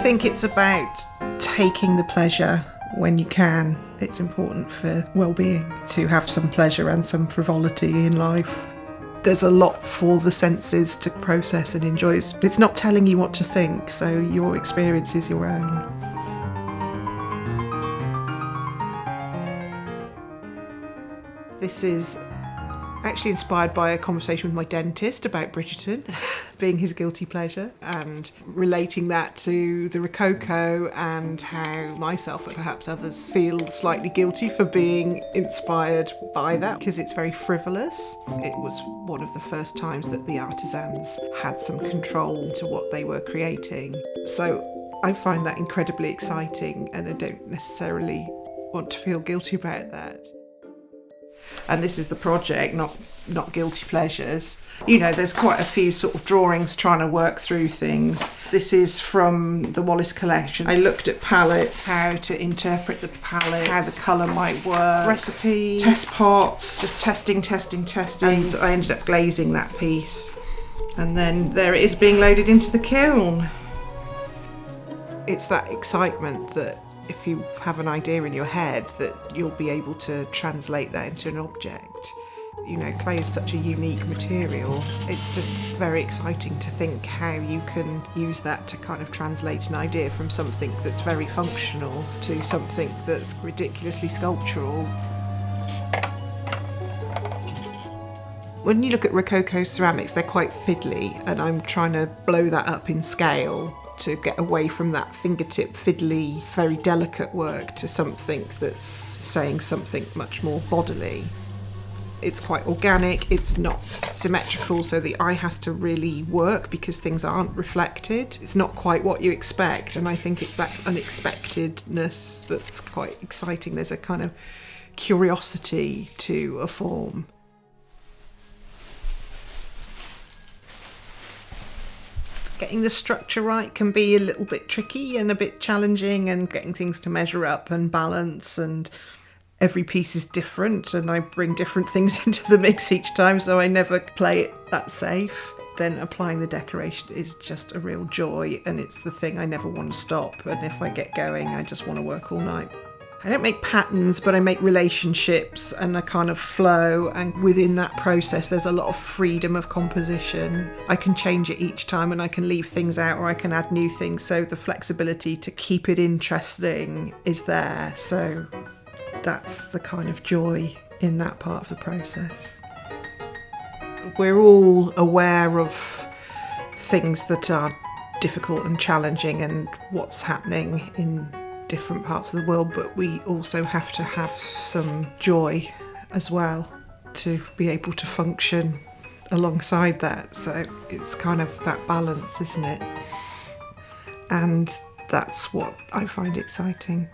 think it's about taking the pleasure when you can. It's important for well-being to have some pleasure and some frivolity in life. There's a lot for the senses to process and enjoy. It's not telling you what to think, so your experience is your own. This is actually inspired by a conversation with my dentist about Bridgerton being his guilty pleasure, and relating that to the Rococo and how myself and perhaps others feel slightly guilty for being inspired by that, because it's very frivolous. It was one of the first times that the artisans had some control to what they were creating. So I find that incredibly exciting, and I don't necessarily want to feel guilty about that. And this is the project, not guilty pleasures. You know, there's quite a few sort of drawings trying to work through things. This is from the Wallace collection. I looked at palettes, how to interpret the palette, how the colour might work, recipes, test pots, just testing. And I ended up glazing that piece. And then there it is being loaded into the kiln. It's that excitement that if you have an idea in your head, that you'll be able to translate that into an object. You know, clay is such a unique material. It's just very exciting to think how you can use that to kind of translate an idea from something that's very functional to something that's ridiculously sculptural. When you look at Rococo ceramics, they're quite fiddly, and I'm trying to blow that up in scale to get away from that fingertip fiddly, very delicate work to something that's saying something much more bodily. It's quite organic, it's not symmetrical, so the eye has to really work because things aren't reflected. It's not quite what you expect, and I think it's that unexpectedness that's quite exciting. There's a kind of curiosity to a form. Getting the structure right can be a little bit tricky and a bit challenging, and getting things to measure up and balance, and every piece is different and I bring different things into the mix each time, so I never play it that safe. Then applying the decoration is just a real joy, and it's the thing I never want to stop, and if I get going I just want to work all night. I don't make patterns, but I make relationships and a kind of flow, and within that process there's a lot of freedom of composition. I can change it each time, and I can leave things out or I can add new things, so the flexibility to keep it interesting is there. So that's the kind of joy in that part of the process. We're all aware of things that are difficult and challenging and what's happening in different parts of the world, but we also have to have some joy as well to be able to function alongside that. So it's kind of that balance, isn't it? And that's what I find exciting.